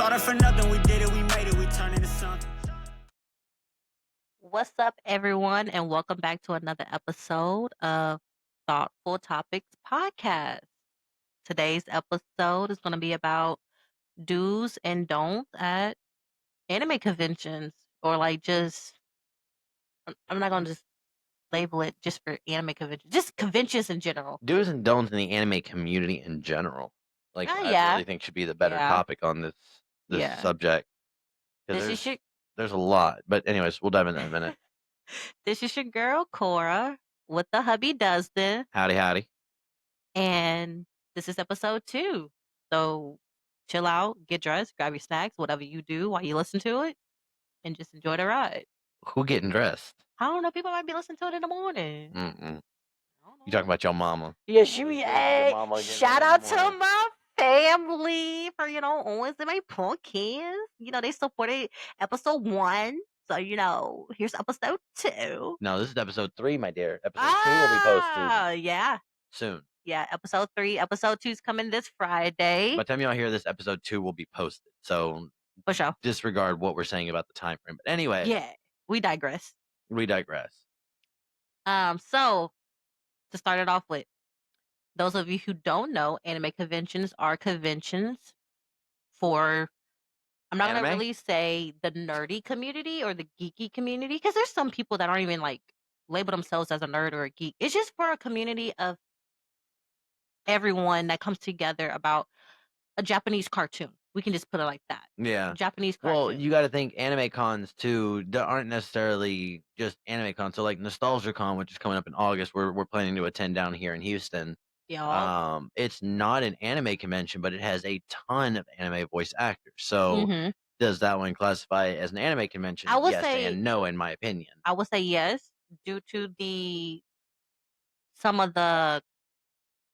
Started for nothing, we did it, we made it, we turned into something. What's up, everyone, and welcome back to another episode of Thoughtful Topics Podcast. Today's episode is going to be about do's and don'ts at anime conventions, or like just, I'm not going to just label it just for anime conventions, just conventions in general. Do's and don'ts in the anime community in general. Like, I Yeah. really think should be the better Yeah. topic on this Yeah. subject. 'Cause This is your there's a lot, but anyways, we'll dive into that in a minute. this is your girl Cora with the hubby Dustin, Howdy. and this is episode 2. So chill out, get dressed, grab your snacks, whatever you do while you listen to it, and just enjoy the ride. Who getting dressed? I don't know. People might be listening to it in the morning. Mm-mm. I don't You talking know. about your mama? Yeah, Your mama getting shout up out in the to morning. my family for always in my pumpkins. They supported episode 1. So here's episode 2. No, this is episode 3, my dear. Episode 2 will be posted Yeah. soon. Yeah, episode 3. Episode 2's coming this Friday. By the time y'all hear this, episode 2 will be posted. So For sure. disregard what we're saying about the time frame. But anyway, Yeah, we digress. we digress. So to start it off with, those of you who don't know, anime conventions are conventions for, I'm not going to Anime? really say the nerdy community or the geeky community, because there's some people that aren't even label themselves as a nerd or a geek. It's just for a community of everyone that comes together about a Japanese cartoon. We can just put it like that. Yeah. Japanese cartoon. Well, you got to think anime cons too aren't necessarily just anime cons. So like Nostalgia Con, which is coming up in August, we're planning to attend down here in Houston. Yeah. It's not an anime convention, but it has a ton of anime voice actors. So does that one classify as an anime convention? I would Yes say and no, in my opinion. I would say yes, due to some of the,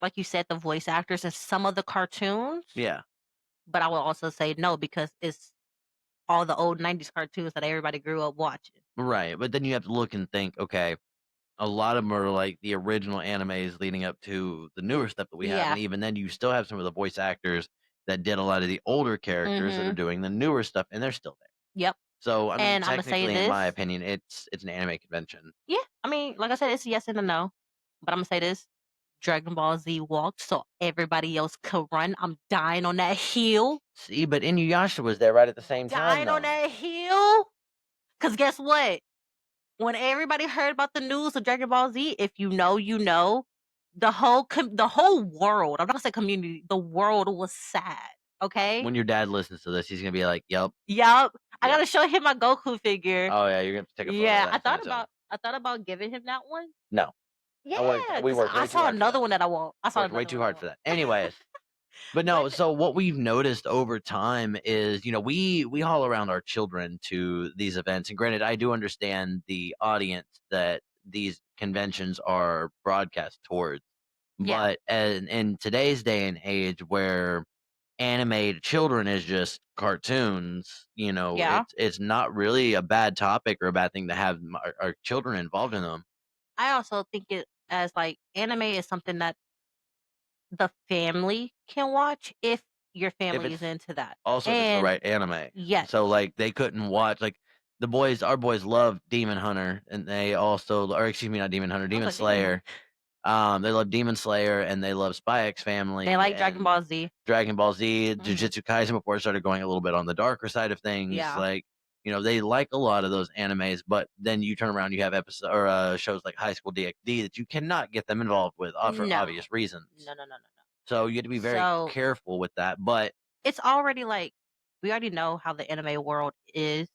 like you said, the voice actors and some of the cartoons. Yeah. But I will also say no, because it's all the old 90s cartoons that everybody grew up watching. Right. But then you have to look and think, okay, a lot of them are like the original animes leading up to the newer stuff that we have. Yeah. And even then, you still have some of the voice actors that did a lot of the older characters that are doing the newer stuff, and they're still there. Yep. So, I mean, And I'ma say technically, in my this. opinion, it's an anime convention. Yeah, I mean, like I said, it's a yes and a no. But I'm gonna say this: Dragon Ball Z walked so everybody else could run. I'm dying on that hill. See, but Inuyasha was there right at the same time, Dying on though. that hill. Cause guess what? When everybody heard about the news of Dragon Ball Z, if you know, you know, the whole world, I'm not gonna say community, the world was sad. Okay. When your dad listens to this, he's gonna be like, "Yep." Yup. I Yep. gotta show him my Goku figure. Oh yeah, you're gonna have to take a photo. Yeah, of that I and send it to him. thought about giving him that one. No, Yeah, we 'cause worked way I too saw hard for another that. one that I want. I saw Worked way another too one I hard for want. that. Anyways, but no. But So what we've noticed over time is, we haul around our children to these events, and granted, I do understand the audience that these conventions are broadcast towards, Yeah. but in today's day and age, where anime to children is just cartoons, Yeah. it's not really a bad topic or a bad thing to have our children involved in them. I also think it as anime is something that the family can watch if your family is it's into that. Also, if it's the And right anime. yes. So like they couldn't watch our boys love Demon Hunter, and they also, or excuse me, not Demon Hunter, Demon like Demon Slayer. They love Demon Slayer and they love Spy X Family. They like Dragon and Ball Z. Dragon Ball Z, Jujutsu Kaisen before it started going a little bit on the darker side of things. Yeah. Like, they like a lot of those animes, but then you turn around, you have shows like High School DxD that you cannot get them involved with for No. obvious reasons. No. So you have to be very careful with that. But it's already we already know how the anime world is.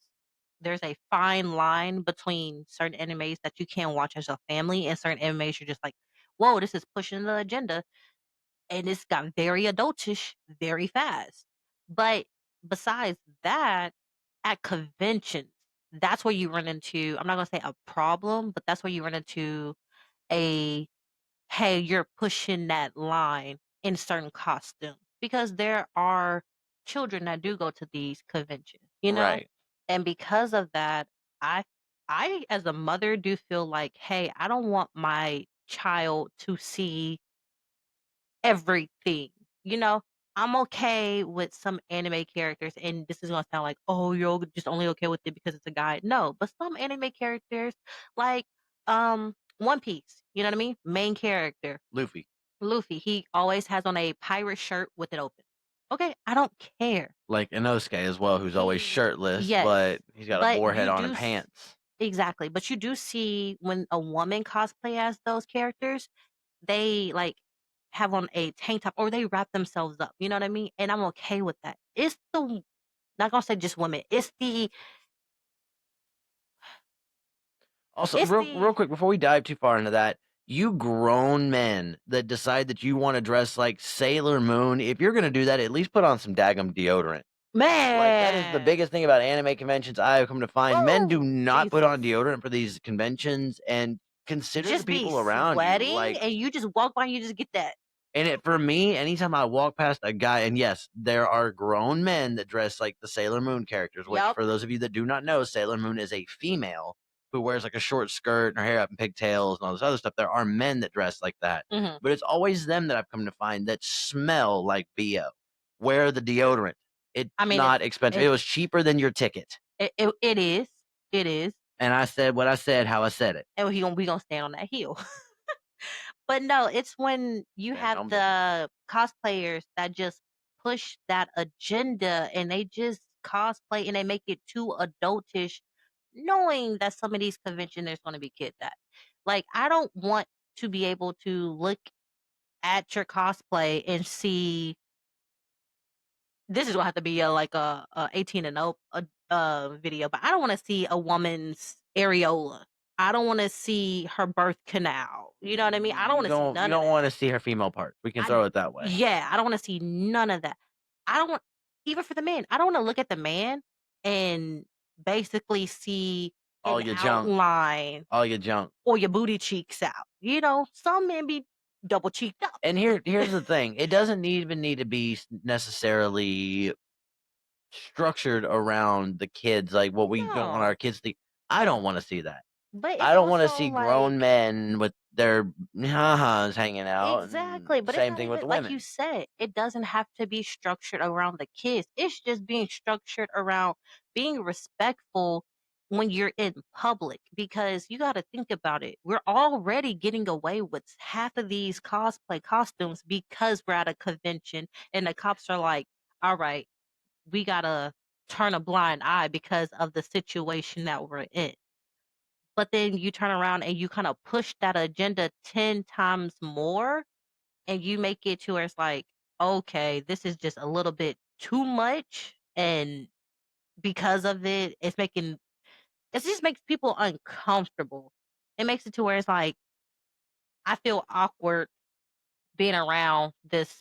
There's a fine line between certain animes that you can watch as a family and certain animes you're just like, whoa, this is pushing the agenda. And it's got very adultish very fast. But besides that, at conventions, that's where you run into, I'm not going to say a problem, but that's where you run into hey, you're pushing that line in certain costumes. Because there are children that do go to these conventions, right. And because of that, I as a mother do feel like, hey, I don't want my child to see everything, I'm okay with some anime characters, and this is gonna sound like, oh, you're just only okay with it because it's a guy. No, but some anime characters, like One Piece, you know what I mean? Main character, Luffy, Luffy, he always has on a pirate shirt with it open. Okay, I don't care. like Inosuke as well, who's always shirtless, Yes, but he's got a but boar head you on do and pants. exactly, but you do see when a woman cosplay as those characters, they like have on a tank top or they wrap themselves up. You know what I mean? And I'm okay with that. It's the not gonna say just women. Also, It's real the quick before we dive too far into that, you grown men that decide that you want to dress like Sailor Moon, if you're gonna do that, at least put on some daggum deodorant. Like that is the man. biggest thing about anime conventions I have come to find. Men do Woo, not put Jesus. on deodorant for these conventions, and consider the Just be people around you. sweating Like, and you just walk by and you just get that. and it for me, anytime I walk past a guy, and yes, there are grown men that dress like the Sailor Moon characters, which Yup. for those of you that do not know, Sailor Moon is a female who wears like a short skirt and her hair up in pigtails and all this other stuff. There are men that dress like that. Hmm. But it's always them that I've come to find that smell like BO. Wear the deodorant. It's I mean, not expensive. It was cheaper than your ticket. it is. It is. And I said what I said, how I said it. And we gonna stand on that hill. But no, it's when you Stand have on business. the cosplayers that just push that agenda and they just cosplay and they make it too adultish, knowing that some of these conventions there's going to be kids at. Like, I don't want to be able to look at your cosplay and see this is gonna have to be a 18 and up video, but I don't want to see a woman's areola. I don't want to see her birth canal. You know what I mean? I don't want to see You none of don't that. want to see her female parts. We can I throw it that way. Yeah, I don't want to see none of that. I don't want even for the men. I don't want to look at the man and basically see All an your junk. outline All your junk. or your booty cheeks out. You know, some men be double cheeked up. And here's the thing. It doesn't even need to be necessarily structured around the kids, like what we don't want No, our kids to. I don't want to see that. but I it's don't want to also see grown like men with their ha-has hanging out, and exactly, but it's same not thing with even the like you women. said, it doesn't have to be structured around the kids. It's just being structured around being respectful when you're in public because you got to think about it. We're already getting away with half of these cosplay costumes because we're at a convention and the cops are like, all right, we got to turn a blind eye because of the situation that we're in. But then you turn around and you kind of push that agenda 10 times more and you make it to where it's like, okay, this is just a little bit too much. And because of it, it just makes people uncomfortable. It makes it to where it's like, I feel awkward being around this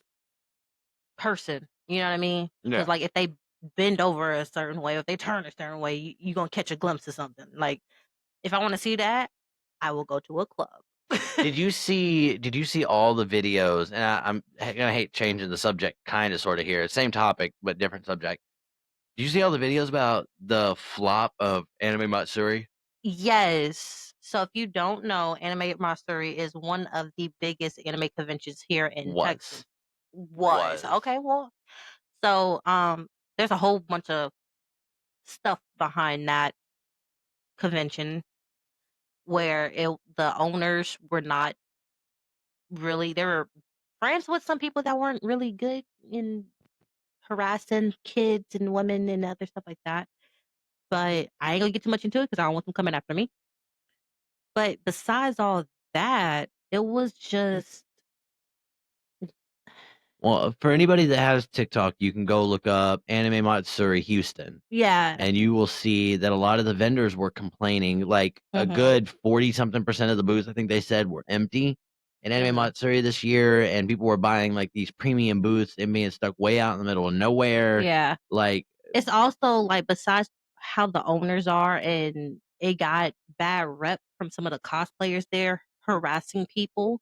person. You know what I mean? Because, Yeah. like, if they bend over a certain way, if they turn a certain way, you're going to catch a glimpse of something. Like, if I want to see that, I will go to a club. Did you see all the videos? And I'm gonna hate changing the subject, kind of, sort of here. Same topic, but different subject. Did you see all the videos about the flop of Anime Matsuri? Yes. So if you don't know, Anime Mastery is one of the biggest anime conventions here in Texas. Was. Was. Okay, well, so there's a whole bunch of stuff behind that convention where the owners were not really they were friends with some people that weren't really good in harassing kids and women and other stuff like that. But I ain't gonna get too much into it because I don't want them coming after me. But besides all that, it was just Well, for anybody that has TikTok, you can go look up Anime Matsuri Houston, yeah. and you will see that a lot of the vendors were complaining. Like a Mhm. good 40 something percent of the booths, I think they said, were empty in Anime Mhm. Matsuri this year, and people were buying like these premium booths and being stuck way out in the middle of nowhere. Yeah. Like, It's also like besides how the owners are and it got bad rep from some of the cosplayers there harassing people.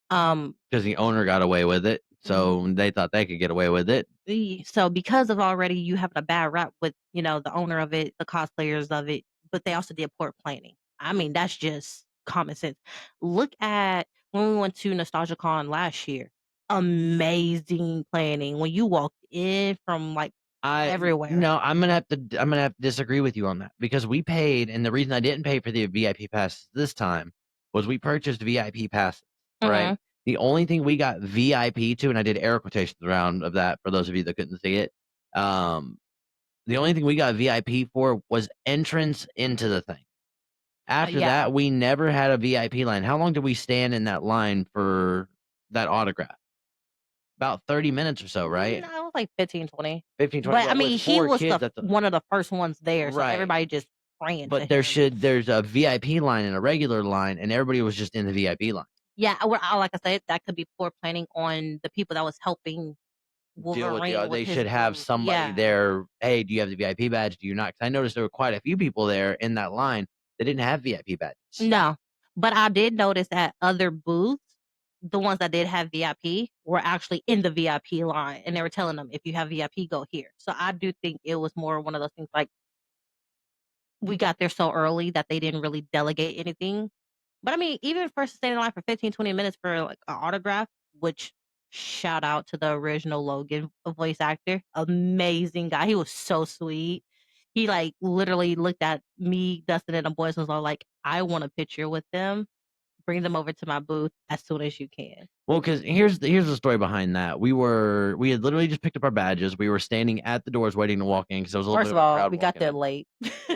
because the owner got away with it, so they thought they could get away with it. So because of already you having a bad rap with, the owner of it, the cosplayers of it, but they also did poor planning. I mean, that's just common sense. Look at when we went to Nostalgia Con last year. amazing planning. When you walked in from like everywhere. No, I'm gonna have to disagree with you on that because we paid, and the reason I didn't pay for the VIP passes this time was we purchased VIP passes, right? Mhm. The only thing we got VIP to, and I did air quotations around of that for those of you that couldn't see it. The only thing we got VIP for was entrance into the thing. After Yeah. that, we never had a VIP line. How long did we stand in that line for that autograph? About 30 minutes or so, right? No, it was like 15, 20. 15, 20. But I But with mean, he 4 was kids, the that's a one of the first ones there, so right. everybody just ran to But him. there's a VIP line and a regular line, and everybody was just in the VIP line. Yeah, like I said, that could be poor planning on the people that was helping Deal with Wolverine with they his should have booth. somebody Yeah. there. Hey, do you have the VIP badge? Do you not? 'Cause I noticed there were quite a few people there in that line that didn't have VIP badges. No, but I did notice that other booths, the ones that did have VIP, were actually in the VIP line, and they were telling them, "If you have VIP, go here." So I do think it was more one of those things like we got there so early that they didn't really delegate anything. But I mean, even for standing in line for 15, 20 minutes for like an autograph, which shout out to the original Logan voice actor. Amazing guy. He was so sweet. He like literally looked at me, Dustin, and the boys and was all like, I want a picture with them. Bring them over to my booth as soon as you can. Well, because here's the story behind that. We had literally just picked up our badges. We were standing at the doors waiting to walk in because there was a little First bit of of a all, crowd we got walking there in. late.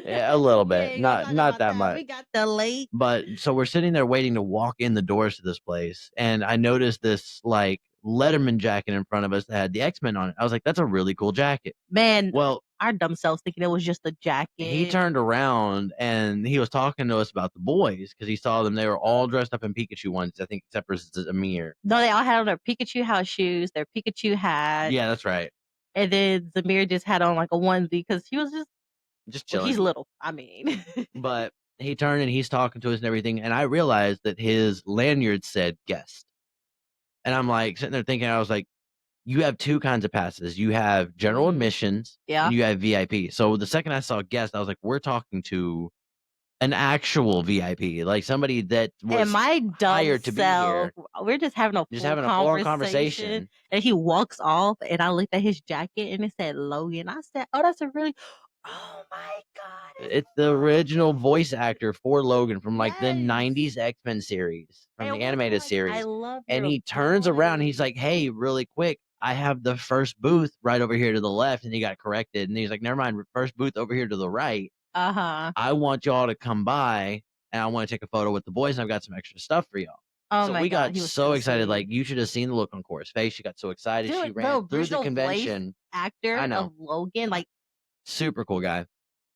Yeah, a little Yeah, bit, you gonna talk not about that that. much. We got there late. But so we're sitting there waiting to walk in the doors to this place, and I noticed this like Letterman jacket in front of us that had the X-Men on it. I was like, "That's a really cool jacket." Man, Well, our dumb selves thinking it was just a he jacket. turned around and he was talking to us about the boys because he saw them. They were all dressed up in Pikachu ones, I think, except for Zamir. No, they all had on their Pikachu house shoes, their Pikachu hat. Yeah, that's right. And then Zamir just had on like a onesie because he was just Just well, chilling. he's little. I mean, But he turned and he's talking to us and everything, and I realized that his lanyard said guest. And I'm like sitting there thinking, I was like, you have two kinds of passes. You have general admissions yeah. and you have VIP. So the second I saw guest, I was like, we're talking to an actual VIP, like somebody that And was my dumb hired to be here. we're just having a Just full having a full-on conversation. conversation. And he walks off, and I looked at his jacket, and it said Logan. I said, "Oh, that's a really, oh my god, It's the original voice actor for Logan from like the Yes. 90s X-Men series, from And the was animated like, I series. love And your he turns around and he's voice." like, "Hey, really quick, I have the first booth right over here to the left." And he got corrected. And he's like, "Never mind, first booth over here to the right. Uh-huh. I want y'all to come by and I want to take a photo with the boys. And I've got some extra stuff for y'all." Oh So my we god, got he was so excited. sweet. Like, you should have seen the look on Cora's face. She got so excited. She Dude, ran the through the original voice convention. actor I know. of Logan, like Super cool guy.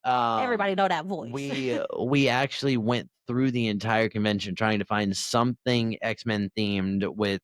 everybody know that voice. We actually went through the entire convention trying to find something X-Men themed with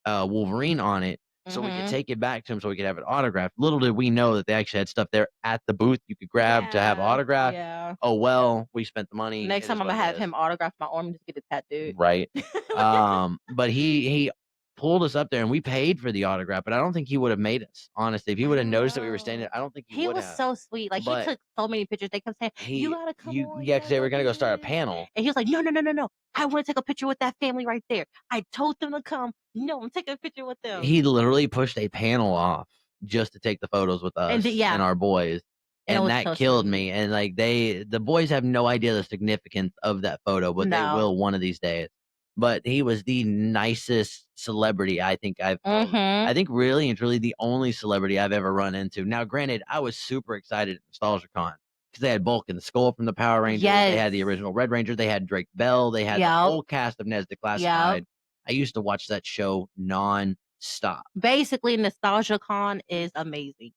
Wolverine on it, so we could take it back to him so we could have it autographed. Little did we know that they actually had stuff there at the booth you could grab to have autographed. Yeah. Oh well, we spent the money. Next It time is I'm what gonna it have is. him autograph my arm and just get it tattooed. Right. But he pulled us up there and we paid for the autograph, but I don't think he would have made us. Honestly, if he would have noticed that we were standing there, I don't think he He would was have. so sweet. Like But he took so many pictures. They kept saying, "You gotta come on." yeah, because they were gonna go start a Logan." panel. And he was like, "No, no, no, no, no! I want to take a picture with that family right there. I told them to come. No, I'm taking a picture with them." He literally pushed a panel off just to take the photos with us And yeah. and our boys. And it And was that so killed sweet. me. And like the boys have no idea the significance of that photo, but they No. will one of these days. But he was the nicest celebrity I think I've I think really and truly the only celebrity I've ever run into. Now, granted, I was super excited at NostalgiaCon because they had Bulk and the Skull from the Power Rangers. They had the Yes. original Red Ranger. They had Drake Bell. They had the Yep. whole cast of Nezda Classified. I used to watch that show non-stop. Basically, NostalgiaCon is amazing.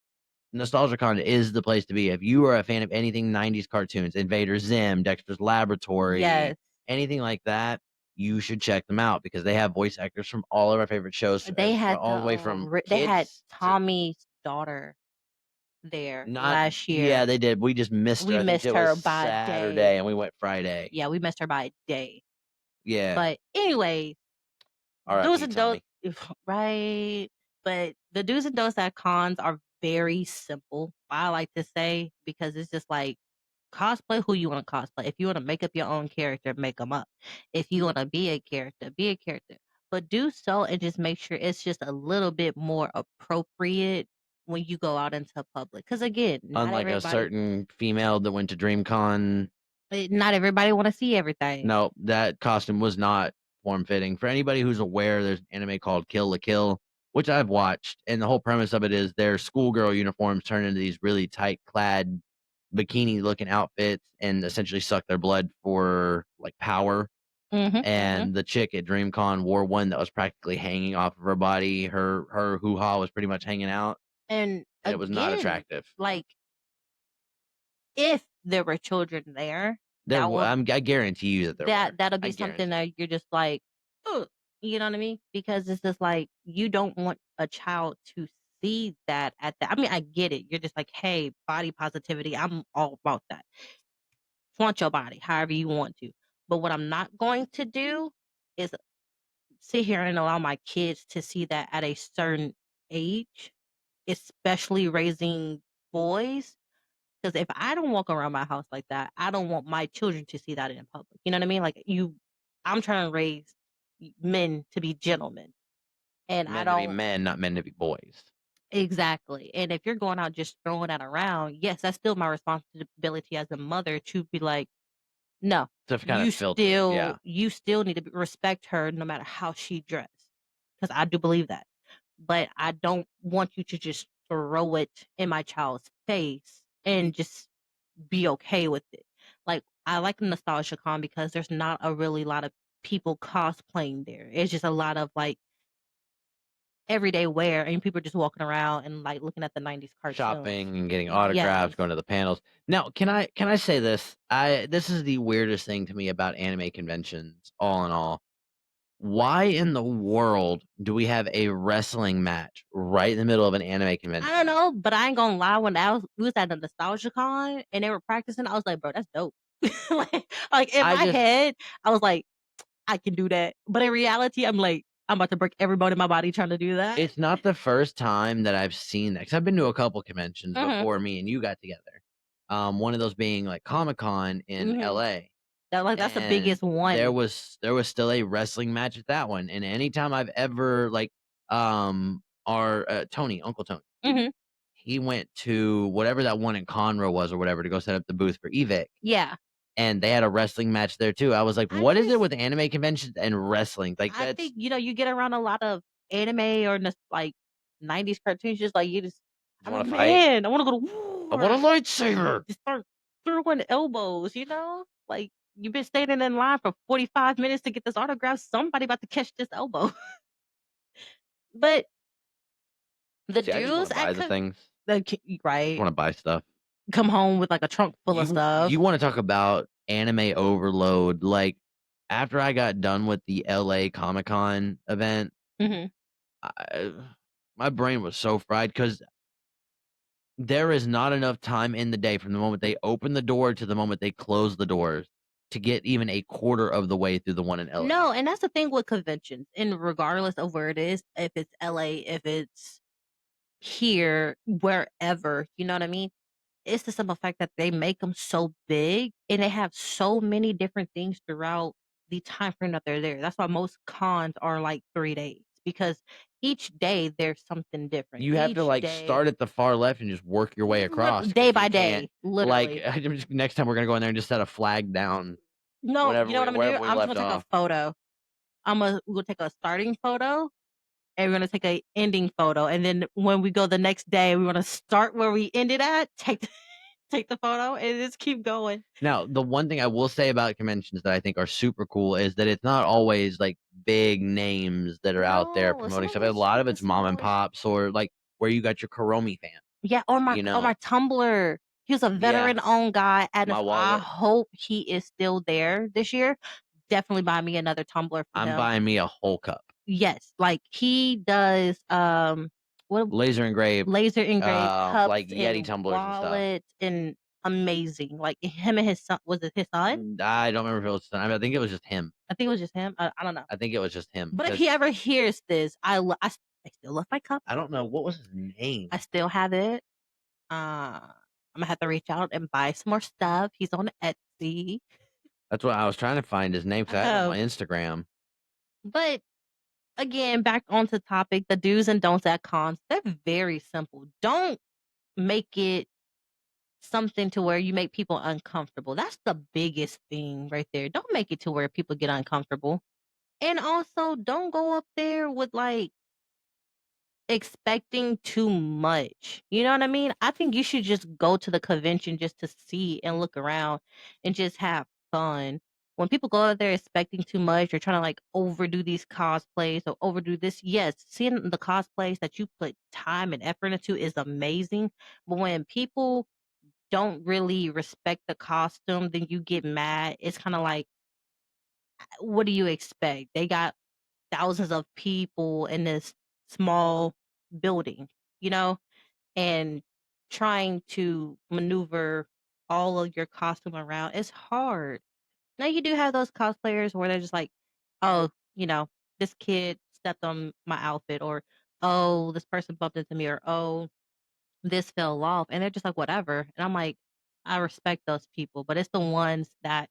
NostalgiaCon is the place to be. If you are a fan of anything 90s cartoons, Invader Zim, Dexter's Laboratory, Yes. anything like that, you should check them out because they have voice actors from all of our favorite shows. They had all the way from they had kids to- Tommy's daughter there not last year. Yeah, they did. We just missed her. We I think missed it her was by a Saturday day. and we went Friday. Yeah, we missed her by a day. Yeah. But anyway, R.I.P. do's and don'ts, Tommy. right? But the do's and don'ts at cons are very simple. I like to say because it's just like cosplay who you want to cosplay. If you want to make up your own character, make them up. If you want to be a character, be a character. but do so and just make sure it's just a little bit more appropriate when you go out into public. Because again, Unlike a certain female that went to DreamCon, not everybody want to see everything. no, that costume was not form fitting. For anybody who's aware, there's an anime called Kill la Kill, which I've watched, and the whole premise of it is their schoolgirl uniforms turn into these really tight clad bikini looking outfits and essentially suck their blood for like power. And the chick at DreamCon wore one that was practically hanging off of her body. Her hoo ha was pretty much hanging out, And and it was not again, attractive. like if there were children there, There, that would I guarantee you that there were. that'll be I something guarantee. that you're just like, "Ugh," you know what I mean? Because it's just like you don't want a child to see that at that. I mean, I get it. You're just like, hey, body positivity. I'm all about that. Flaunt your body however you want to. But what I'm not going to do is sit here and allow my kids to see that at a certain age, especially raising boys. Because if I don't walk around my house like that, I don't want my children to see that in public. You know what I mean? Like I'm trying to raise men to be gentlemen, and I Men to be don't men, not men to be boys. exactly. And if you're going out just throwing that around, yes, that's still my responsibility as a mother to be like, no, To kind you of filter it, yeah. still need to respect her no matter how she dressed, because I do believe that. But I don't want you to just throw it in my child's face and just be okay with it. Like I like Nostalgia Con because there's not a really lot of people cosplaying there. It's just a lot of like everyday wear and people just walking around and like looking at the 90s cartoons. Shopping and getting autographs, Yes. going to the panels. Now, can I say this? This is the weirdest thing to me about anime conventions, all in all. Why in the world do we have a wrestling match right in the middle of an anime convention? I don't know, but I ain't gonna lie. When we was at the Nostalgia Con and they were practicing, I was like, bro, that's dope. like in my head, I was like, I can do that. But in reality, I'm like, I'm about to break every bone in my body trying to do that. It's not the first time that I've seen that, because I've been to a couple conventions Mhm. before me and you got together. One of those being like Comic-Con in Mhm. LA. That's the biggest And one. there was still a wrestling match at that one. And anytime I've ever like our Tony, Uncle Tony, Mhm. he went to whatever that one in Conroe was or whatever to go set up the booth for EVIC. Yeah. And they had a wrestling match there too. I was like, what is it with anime conventions and wrestling? Like I think you get around a lot of anime or like 90s cartoons, just like you just I'm a wanna fight? man. I want to go to war. I want a lightsaber. Just start throwing elbows, Like you've been standing in line for 45 minutes to get this autograph. Somebody about to catch this elbow. But the See, I just dudes wanna buy the things. I right, want to buy stuff. come home with like a trunk full of stuff. You want to talk about anime overload? Like after I got done with the LA Comic-Con event, Mhm. my brain was so fried because there is not enough time in the day from the moment they open the door to the moment they close the doors to get even a quarter of the way through the one in LA. No, and that's the thing with conventions. And regardless of where it is, if it's LA, if it's here, wherever, you know what I mean? It's the simple fact that they make them so big and they have so many different things throughout the time frame that they're there. That's why most cons are like 3 days because each day there's something different. You have to Each like day- start at the far left and just work your way across 'cause day you by can't- day, literally. Like next time we're gonna go in there and just set a flag down. No, whenever you know what I'm we- gonna do? wherever we I'm just left gonna take off. a photo. We'll take a starting photo and we're gonna take a ending photo. And then when we go the next day, we wanna start where we ended at, take the photo and just keep going. Now, the one thing I will say about conventions that I think are super cool is that it's not always like big names that are out there No, promoting some stuff. of A lot of it's it's mom and smaller. pops or like where you got your Kuromi fan. Yeah, on my Tumblr. He was a veteran-owned guy, and My I wallet. hope he is still there this year. Definitely buy me another tumbler for I'm him. buying me a whole cup. Yes, like he does. What Laser engraved cups, like Yeti and tumblers and stuff. wallets, and amazing. Like him and his son. Was it his son? I don't remember if it was. I think it was just him. I think it was just him. I don't know. I think it was just him. But if 'cause he ever hears this, I still love my cup. I don't know what was his name. I still have it. I'm gonna have to reach out and buy some more stuff. He's on Etsy. That's what I was trying to find his name because I have it on my Instagram. But again, back onto topic, the do's and don'ts at cons. They're very simple. Don't make it something to where you make people uncomfortable. That's the biggest thing right there. Don't make it to where people get uncomfortable. And also, don't go up there with like expecting too much. You know what I mean? I think you should just go to the convention just to see and look around and just have fun. When people go out there expecting too much or trying to like overdo these cosplays or overdo this, yes, seeing the cosplays that you put time and effort into is amazing. But when people don't really respect the costume, then you get mad. It's kind of like, what do you expect? They got thousands of people in this small building, you know, and trying to maneuver all of your costume around is hard. Now you do have those cosplayers where they're just like, oh, this kid stepped on my outfit, or oh, this person bumped into me, or oh, this fell off, and they're just like whatever. And I'm like, I respect those people, but it's the ones that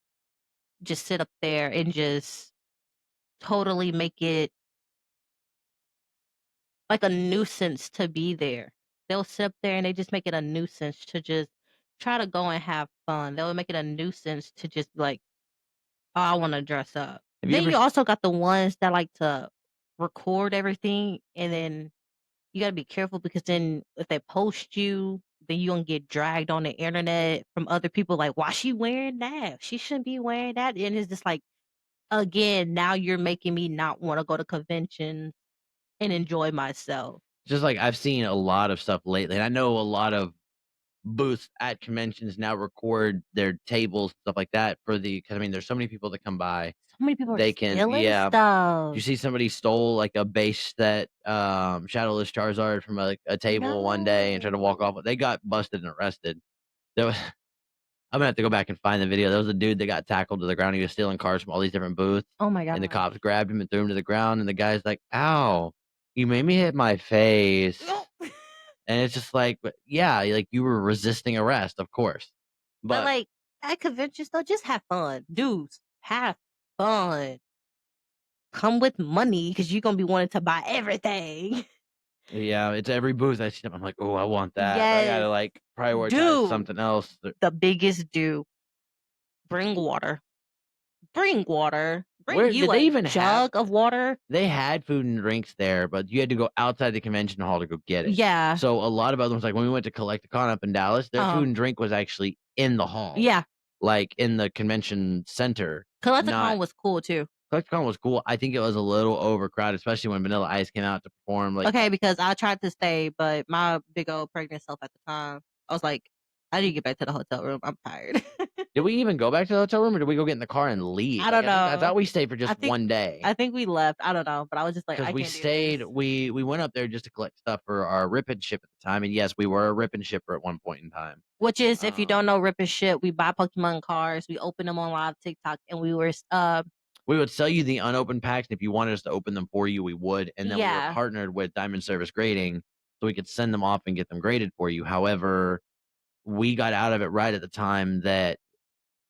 just sit up there and just totally make it like a nuisance to be there. They'll sit up there and they just make it a nuisance to just try to go and have fun. They'll make it a nuisance to just be like, oh, I want to dress up. Have you Then ever you also got the ones that like to record everything, and then you got to be careful because then if they post you, then you gonna get dragged on the internet from other people like, why she wearing that? She shouldn't be wearing that. And it's just like, again, now you're making me not want to go to conventions and enjoy myself. just like I've seen a lot of stuff lately, and I know a lot of booths at conventions now record their tables, stuff like that for because I mean, there's so many people that come by. So many people are They can, stealing yeah. You stuff. see somebody stole like a base set, Shadowless Charizard from a table one day and tried to walk No. off. They got busted and arrested. There was, I'm gonna have to go back and find the video. There was a dude that got tackled to the ground. He was stealing cards from all these different booths, Oh my and the god. cops grabbed him and threw him to the ground. And the guy's like, "Ow, you made me hit my face." And it's just like, yeah, like you were resisting arrest, of course. But But like at conventions though, just have fun. Dudes, have fun. Come with money because you're gonna be wanting to buy everything. yeah, it's every booth I see them. I'm like, oh, I want that. But I gotta Yes. like prioritize Dude, something else. the biggest do. Bring water. Bring water. Bring Where you did they a even have? jug of water. They had food and drinks there, but you had to go outside the convention hall to go get it. Yeah. So a lot of other ones, like when we went to Collecticon up in Dallas, their food and drink was actually in the hall. Yeah. Like in the convention center. Collecticon was cool too. Collecticon was cool. I think it was a little overcrowded, especially when Vanilla Ice came out to perform. Like, Okay, because I tried to stay, but my big old pregnant self at the time, I was like, I need to get back to the hotel room. I'm tired. did we even go back to the hotel room, or did we go get in the car and leave? I don't I know. thought we stayed for just think- one day. I think we left. I don't know, but I was just like, I Because we can't do stayed, this. we went up there just to collect stuff for our rip and ship at the time, and yes, we were a rip and shipper at one point in time. Which is, if you don't know, rip and shit, we buy Pokemon cards, we open them on live TikTok, and we would sell you the unopened packs, and if you wanted us to open them for you, we would. And then we Yeah. were partnered with Diamond Service Grading, so we could send them off and get them graded for you. However, we got out of it right at the time that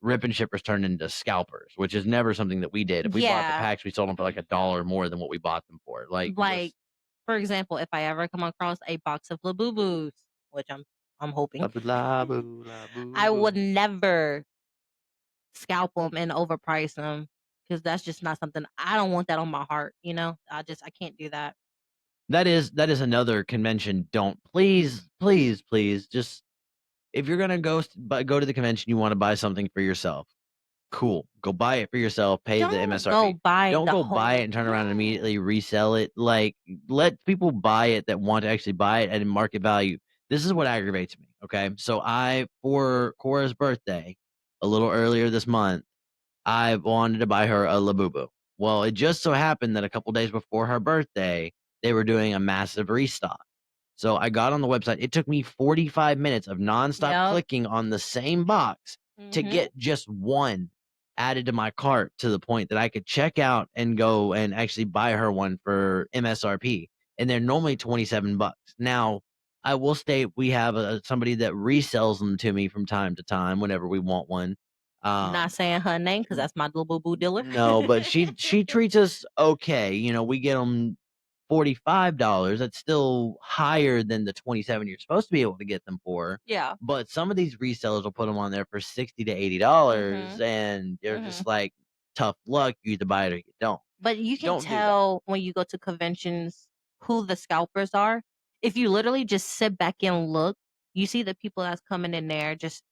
rip and shippers turned into scalpers, which is never something that we did. If we bought the Yeah. packs, we sold them for like $1 more than what we bought them for. Like, for example, if I ever come across a box of Labubus, which I'm hoping, I would never scalp them and overprice them because that's just not something I don't want that on my heart. I can't do that. that is another convention. Don't please just, if you're gonna go to the convention, you want to buy something for yourself. Cool, go buy it for yourself. Pay the MSRP. Go buy Don't the go whole- buy it and turn around and immediately resell it. Like, let people buy it that want to actually buy it at market value. This is what aggravates me. Okay, so for Cora's birthday, a little earlier this month, I wanted to buy her a Labubu. Well, it just so happened that a couple days before her birthday, they were doing a massive restock. So I got on the website. It took me 45 minutes of nonstop Yep. clicking on the same box to Mhm. get just one added to my cart, to the point that I could check out and go and actually buy her one for MSRP. And they're normally $27. Now, I will state we have somebody that resells them to me from time to time whenever we want one. Not saying her name because that's my little boo boo dealer. No, but she treats us okay. You know, we get them $45. That's still higher than the 27 you're supposed to be able to get them for. Yeah. But some of these resellers will put them on there for $60 to $80, Mhm. and they're Mhm. just like, tough luck. You either buy it or you don't. But you can Don't do that. tell when you go to conventions who the scalpers are. If you literally just sit back and look, you see the people that's coming in there just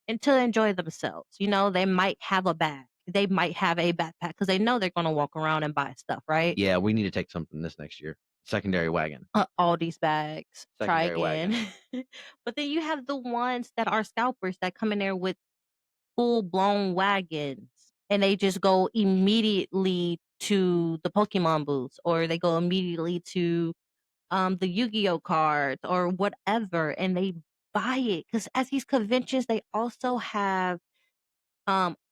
and to enjoy themselves. You know, they might have a bag. They might have a backpack because they know they're going to walk around and buy stuff, right? Yeah, we need to take something this next year. Secondary wagon. All these bags. Try Secondary wagon. again. But then you have the ones that are scalpers that come in there with full blown wagons and they just go immediately to the Pokemon booths or they go immediately to the Yu-Gi-Oh cards or whatever and they buy it because at these conventions they also have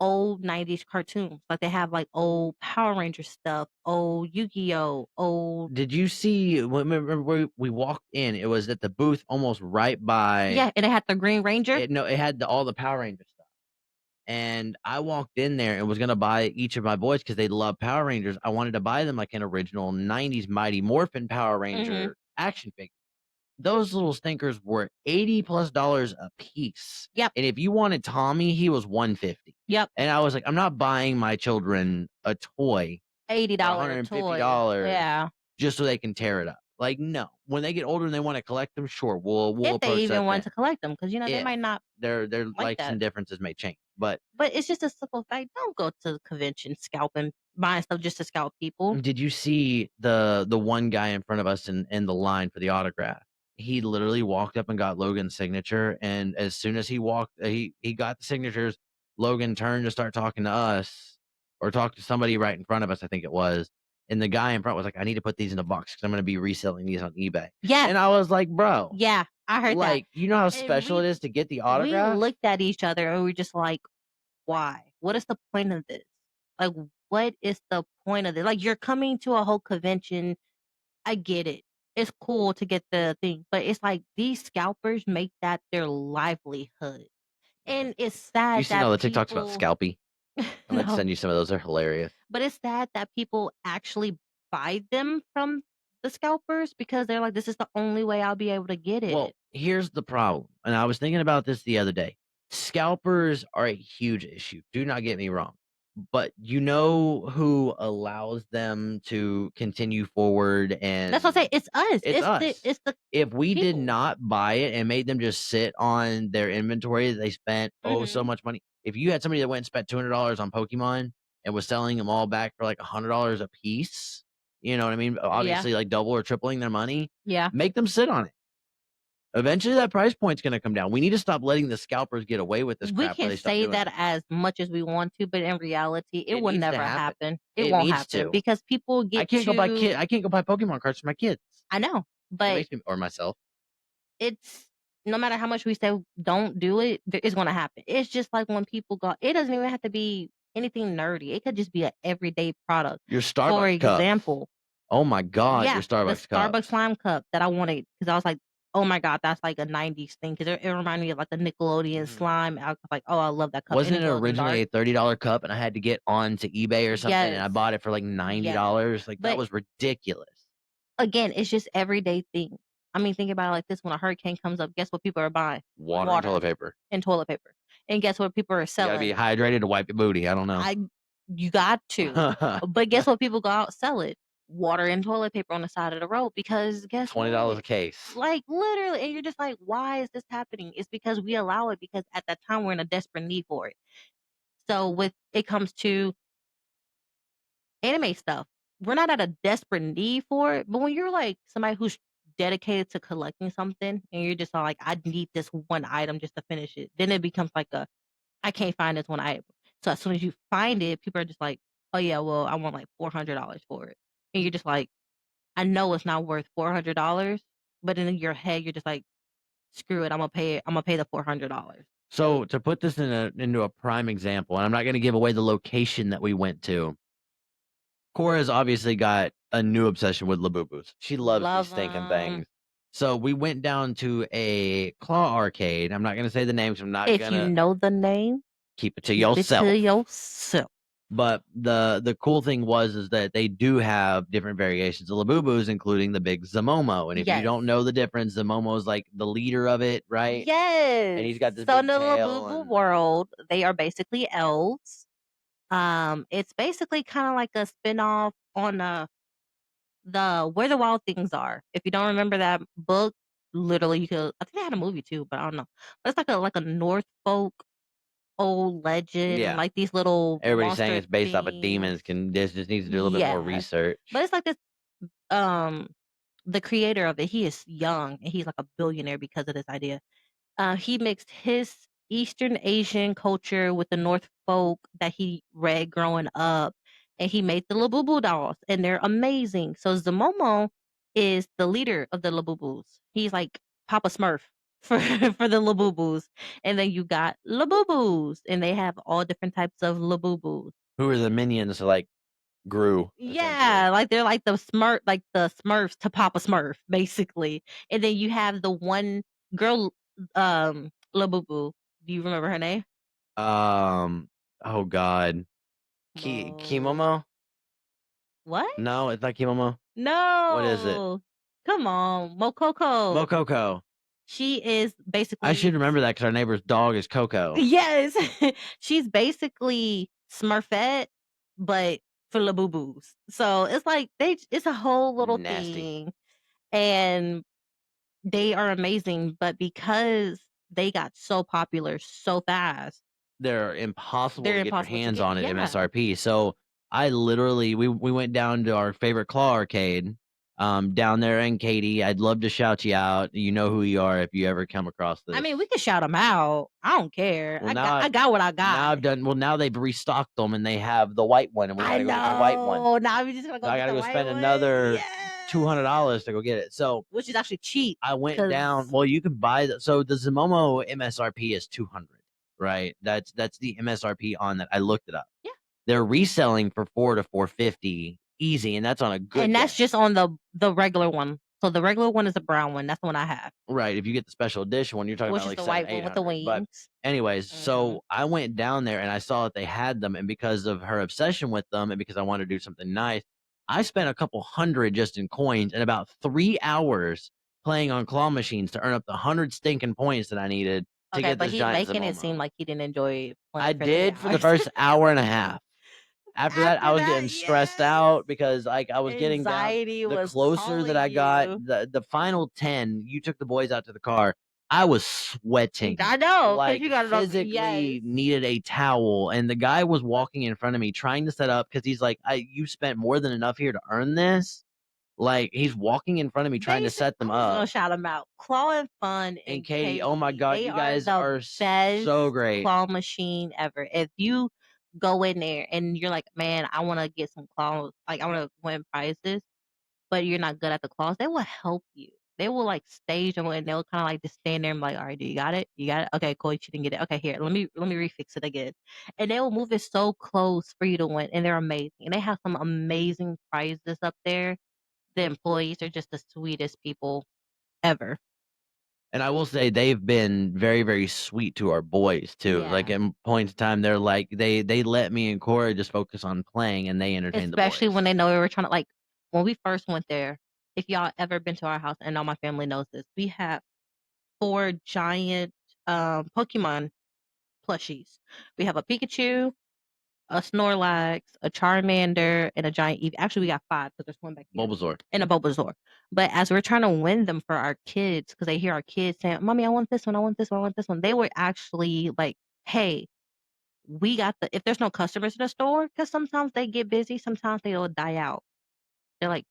old 90s cartoons, like they have like old Power Ranger stuff, old Yu-Gi-Oh, old Did you see? Remember we walked in? It was at the booth almost right by. yeah, and they had the Green Ranger. It had all the Power Ranger stuff. And I walked in there and was gonna buy each of my boys because they love Power Rangers. I wanted to buy them like an original '90s Mighty Morphin Power Ranger action figure. Those little stinkers were $80+ a piece. Yep. And if you wanted Tommy, he was $150. Yep. And I was like, I'm not buying my children a toy $80 toy. $150 Yeah. just so they can tear it up. Like, no. When they get older and they want to collect them, sure, we'll If they approach even that want then. to collect them, because you know they If might not. their likes that. and differences may change, but it's just a simple fact. Don't go to the convention scalping, buying stuff just to scalp people. did you see the one guy in front of us in the line for the autograph? He literally walked up and got Logan's signature, and as soon as he walked, he got the signatures. Logan turned to start talking to us, or talk to somebody right in front of us, I think it was. And the guy in front was like, "I need to put these in a box because I'm going to be reselling these on eBay." Yeah. And I was like, "Bro, Yeah, I heard that. like, you know how And special it is to get the autograph?" We looked at each other and we were just like, why? What is the point of this? Like, what is the point of this? Like, you're coming to a whole convention. I get it. It's cool to get the thing, but it's like these scalpers make that their livelihood. And it's sad You seen that all the TikToks about people Scalpy? I'm going to No. send you some of those. They're hilarious. But it's sad that people actually buy them from the scalpers because they're like, this is the only way I'll be able to get it. Well, here's the problem, and I was thinking about this the other day. Scalpers are a huge issue. Do not get me wrong. But you know who allows them to continue forward, and That's what I say. It's us. It's us. It's the if we did people. not buy it and made them just sit on their inventory that they spent so much money. If you had somebody that went and spent $200 on Pokemon and was selling them all back for like $100 a piece, you know what I mean? Obviously, like double or tripling their money. Yeah. Make them sit on it. Eventually, that price point's going to come down. We need to stop letting the scalpers get away with this We crap. where can they stop say doing that it. as much as we want to, but in reality, it will needs to never happen. happen. It It won't needs happen to. because people get I can't go buy too- I can't go buy Pokemon cards for my kids. I know, It but makes me, or myself. it's no matter how much we say don't do it, it's going to happen. It's just like when people go, it doesn't even have to be anything nerdy. It could just be an everyday product. Your Starbucks For cup. example, Oh my God, your Starbucks the cup. Starbucks slime cup that I wanted because I was like, oh my God, that's like a 90s thing because it reminded me of like the Nickelodeon slime. I was like, oh, I love that cup. Wasn't and it glows in the originally a dark. $30 cup, and I had to get onto eBay or something, and I Yes. bought it for like $90? Like, that But- was ridiculous. Again, it's just everyday thing. I mean, think about it like this: when a hurricane comes up, guess what people are buying? Water and toilet paper. And toilet paper. And guess what people are You selling? gotta be hydrated to wipe your booty. I don't know. You got to. But guess what people go out sell it? Water and toilet paper on the side of the road because guess $20 a what? case. Like literally, and you're just like, why is this happening? It's because we allow it because at that time we're in a desperate need for it. So with it comes to anime stuff, we're not at a desperate need for it. But when you're like somebody who's dedicated to collecting something and you're just like, I need this one item just to finish it, then it becomes like I can't find this one item. So as soon as you find it, people are just like, oh yeah, well, I want like $400 for it. And you're just like, I know it's not worth $400, but in your head, you're just like, screw it, I'm gonna pay it. I'm gonna pay the $400. So to put this into a prime example, and I'm not going to give away the location that we went to. Cora's obviously got a new obsession with Labubus. She loves Love these stinking 'em. things. So we went down to a claw arcade. I'm not going to say the names. I'm not If going to. you know the name, keep it to Keep it yourself. to yourself. But the cool thing is that they do have different variations of Labubus, including the big Zamomo. And if you Yes. don't know the difference, Zamomo is like the leader of it, right? Yes. And he's got this So big in the tail. Labubu And world, they are basically elves. It's basically kind of like a spin-off on the Where the Wild Things Are. If you don't remember that book, literally you could. I think they had a movie too, but I don't know. But it's like a Norfolk old legend, yeah, like these little everybody's saying monster it's based off of things. demons. This just needs to do a little bit more Yeah. research. But it's like this. The creator of it, he is young and he's like a billionaire because of this idea. He mixed his Eastern Asian culture with the North folk that he read growing up, and he made the Labubu dolls, and they're amazing. So Zamomo is the leader of the Labubus. He's like Papa Smurf for for the Labubus, and then you got Labubus, and they have all different types of Labubus. Who are the minions like Gru? Yeah, like they're like the Smurfs to Papa Smurf, basically. And then you have the one girl, Labubu. Do you remember her name? Oh God, Mo- Kimomo? What? No, it's not Kimomo. No. What is it? Come on, Mokoko. Mokoko. She is basically. I should remember that because our neighbor's dog is Coco. Yes, she's basically Smurfette, but for Labubus. So it's like it's a whole little Nasty. thing, and they are amazing. But because they got so popular so fast, They're impossible they're to get your impossible to hands get. on at Yeah. MSRP. So I literally we went down to our favorite Claw Arcade down there in Katy. I'd love to shout you out. You know who you are if you ever come across this. I mean, we can shout them out. I don't care. Well, I got what I got. Now I've done well. Now they've restocked them and they have the white one, and we gotta go get the white one. Now we're just gonna go. So I get gotta the go white spend one. another $200 to go get it. So which is actually cheap. I went 'cause- down. Well, you can buy so the Zamomo MSRP is 200, right? That's the MSRP on that. I looked it up. Yeah. They're reselling for $400 to $450 easy, and that's on a good. And that's day. just on the regular one. So the regular one is the brown one. That's the one I have. Right. If you get the special edition one, you're talking Which about is like the white one with the 700, 800. wings. But anyways, so I went down there and I saw that they had them, and because of her obsession with them, and because I wanted to do something nice, I spent a couple hundred just in coins and about 3 hours playing on claw machines to earn up the 100 stinking points that I needed to Okay, get but this he's giant making it Zamomo. seem like he didn't enjoy playing I for 3 did for the hours. first hour and a half. After that, I was After getting that, stressed yes. out because like I was getting down. Anxiety The was closer that I got, calling the final 10, you took the boys out to the car. I was sweating. I know, 'cause Like you gotta physically yes. needed a towel, and the guy was walking in front of me trying to set up because he's like, you spent more than enough here to earn this. Like he's walking in front of me trying to set them I'm just gonna up. shout them out. Claw and Fun And Katy, oh my God, they you guys the are best so great. claw machine ever. If you go in there and you're like, man, I want to get some claws, like I want to win prizes, but you're not good at the claws, they will help you. They will like stage them and they'll kind of like just stand there and be like, all right, do you got it? You got it? Okay, cool. You didn't get it. Okay, here, let me refix it again. And they will move it so close for you to win, and they're amazing. And they have some amazing prizes up there. The employees are just the sweetest people ever. And I will say they've been very, very sweet to our boys too. Like Yeah. at points in time, they're like they let me and Corey just focus on playing, and they entertain the boys. Especially when they know we were trying to like when we first went there. If y'all ever been to our house, and all my family knows this, we have 4 giant Pokemon plushies. We have a Pikachu, a Snorlax, a Charmander, and a giant Eevee. Actually, we got 5 because there's one back here. Bulbasaur. And a Bulbasaur. But as we're trying to win them for our kids, because they hear our kids saying, "Mommy, I want this one, I want this one, I want this one," they were actually like, "Hey, we got if there's no customers in the store, because sometimes they get busy, sometimes they'll die out. They're like,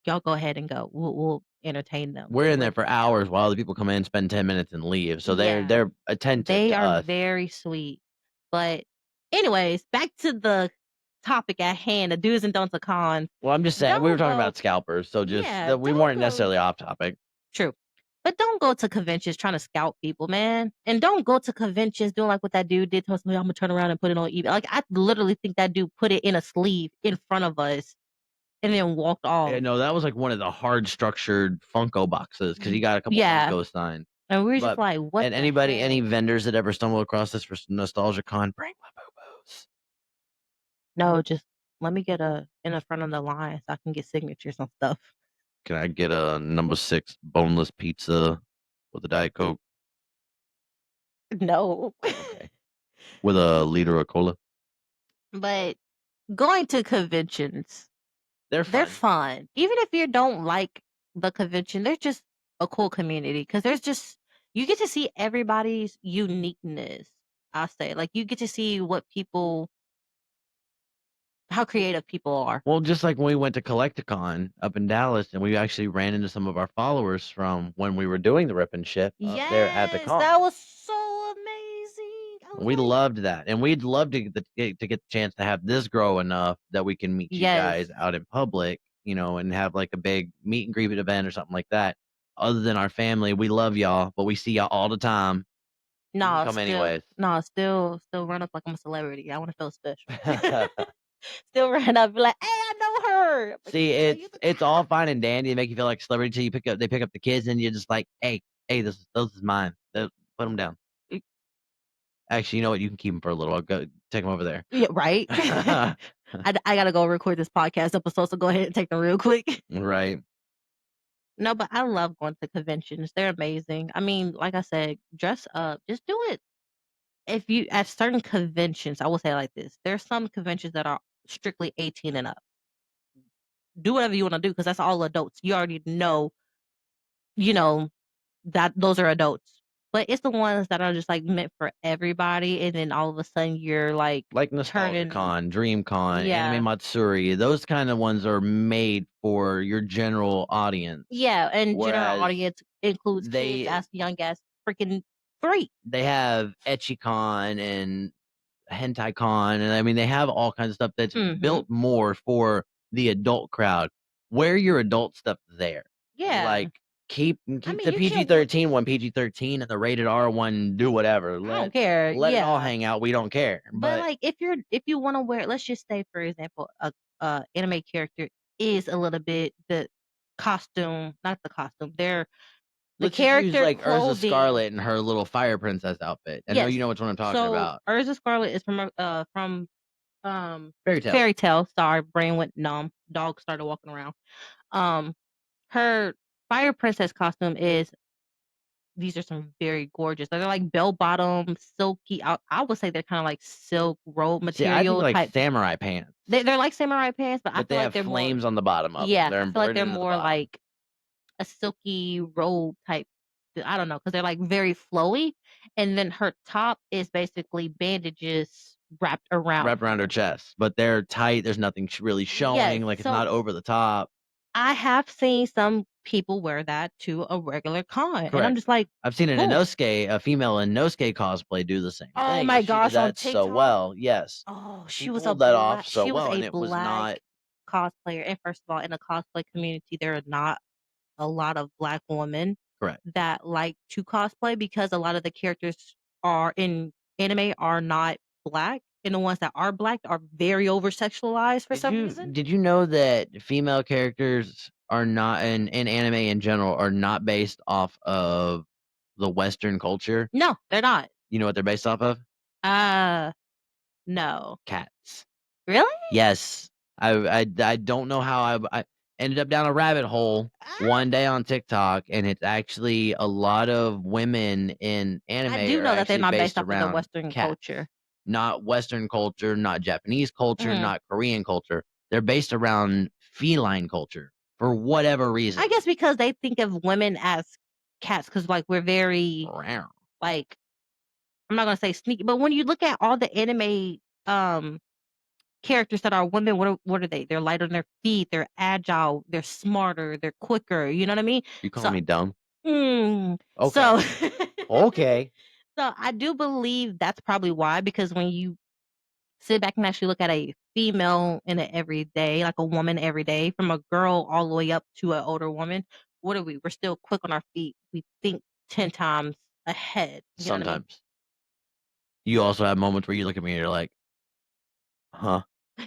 y'all go ahead and go. We'll entertain them." We're in there for hours while the people come in, spend 10 minutes, and leave. So they're attentive. They to are us. very sweet. But anyways, back to the topic at hand, the do's and don'ts of cons. Well, I'm just saying we were Don't talking go- about scalpers, so just Yeah, that we don't weren't go- necessarily off topic. True. But don't go to conventions trying to scout people, man. And don't go to conventions doing like what that dude did to us. I'm gonna turn around and put it on eBay. Like I literally think that dude put it in a sleeve in front of us and then walked off. Yeah, no, that was like one of the hard structured Funko boxes because he got a couple Yeah. Funko signed. And we were just But like, what and the anybody, any heck? vendors that ever stumble across this for Nostalgia Con, bring my boo-boos. No, just let me get in the front of the line so I can get signatures on stuff. Can I get a number 6 boneless pizza with a Diet Coke? No. Okay. With a liter of cola? But going to conventions, They're they're fun. fun. Even if you don't like the convention, they're just a cool community because there's just you get to see everybody's uniqueness. I say, like you get to see what people, how creative people are. Well, just like when we went to Collecticon up in Dallas, and we actually ran into some of our followers from when we were doing the Rip and Ship up there at the Yes, con. that was so amazing. I was We like, loved that, and we'd love to get the chance to have this grow enough that we can meet you guys yes, out in public, and have like a big meet and greet event or something like that. Other than our family, we love y'all, but we see y'all all the time. You can come anyways. still run up like I'm a celebrity. I want to feel special. Still run up, be like, hey, I know her. Like, See, "Yeah, you the it's all fine and dandy to make you feel like a celebrity till they pick up the kids, and you're just like, hey, this is mine. Put them down. Y- Actually, you know what? You can keep them for a little. I'll go take them over there. Yeah, right. I gotta go record this podcast episode, so go ahead and take them real quick. Right. No, but I love going to conventions. They're amazing. I mean, like I said, dress up. Just do it. If you at certain conventions, I will say it like this: there's some conventions that are strictly 18 and up. Do whatever you want to do because that's all adults. You already you know that those are adults. But it's the ones that are just like meant for everybody, and then all of a sudden you're like Like Nostalgia turning, Con, Dream Con, yeah, Anime Matsuri, those kind of ones are made for your general audience. yeah, and general Whereas audience includes kids they as young as freaking 3. they have Ecchi Con and Hentai Con, and I mean they have all kinds of stuff that's Hmm. built more for the adult crowd. Wear your adult stuff there. Yeah, Like keep I the mean you can't. PG-13 one PG-13 and the rated R one do whatever. I don't care. Let it all Yeah, hang out. We don't care. but But like if you want to wear, let's just say for example, a anime character is a little bit the costume, not the costume. They're the let's just use character like Urza clothing. Scarlet and her little fire princess outfit. I know Yes. you know which one I'm talking So about. Urza Scarlet is from Fairy Tale. Fairy Tale. Sorry, brain went numb. Dog started walking around. Her fire princess costume is these are some very gorgeous. They're like bell bottom, silky. I would say they're kind of like silk robe See, I think material like type. samurai pants. They're like samurai pants, but I But they feel like have they're flames more. on the bottom of Yeah, them. They're I feel like they're embroidered at the more bottom. like a silky robe type. I don't know because they're like very flowy, and then her top is basically bandages wrapped around her chest, but they're tight. There's nothing really Yes, showing. Like it's not so over the top. I have seen some people wear that to a regular con, and I'm Correct. just like, I've seen an cool. Inosuke, a female Inosuke cosplay do the same Oh thing. my and she gosh, did on that so TikTok? well. Yes, Oh, she she was a pulled that off black. so She was well, and a it was not black cosplayer. And first of all, in the cosplay community, there are not a lot of black women correct. that like to cosplay because a lot of the characters are in anime are not black, and the ones that are black are very over sexualized for some reason. Did you know that female characters are not in anime in general are not based off of the Western culture? No, they're not. You know what they're based off of? No. Cats. Really? Yes. I don't know how I ended up down a rabbit hole one day on TikTok, and it's actually a lot of women in anime I do are know that they're actually not based based off of the around Western cats. culture. Not Western culture, not Japanese culture, Mhm. not Korean culture. They're based around feline culture for whatever reason. I guess because they think of women as cats, because like we're very Rawr. like I'm not gonna say sneaky, but when you look at all the anime characters that are women, what are they? They're light on their feet, they're agile, they're smarter, they're quicker. You know what I mean? You calling me dumb? Okay. Okay. Okay. So I do believe that's probably why, because when you sit back and actually look at a female in an everyday, like a woman every day, from a girl all the way up to an older woman, what are we? We're still quick on our feet. We think 10 times ahead. You know what I mean? Sometimes. You also have moments where you look at me and you're like, huh?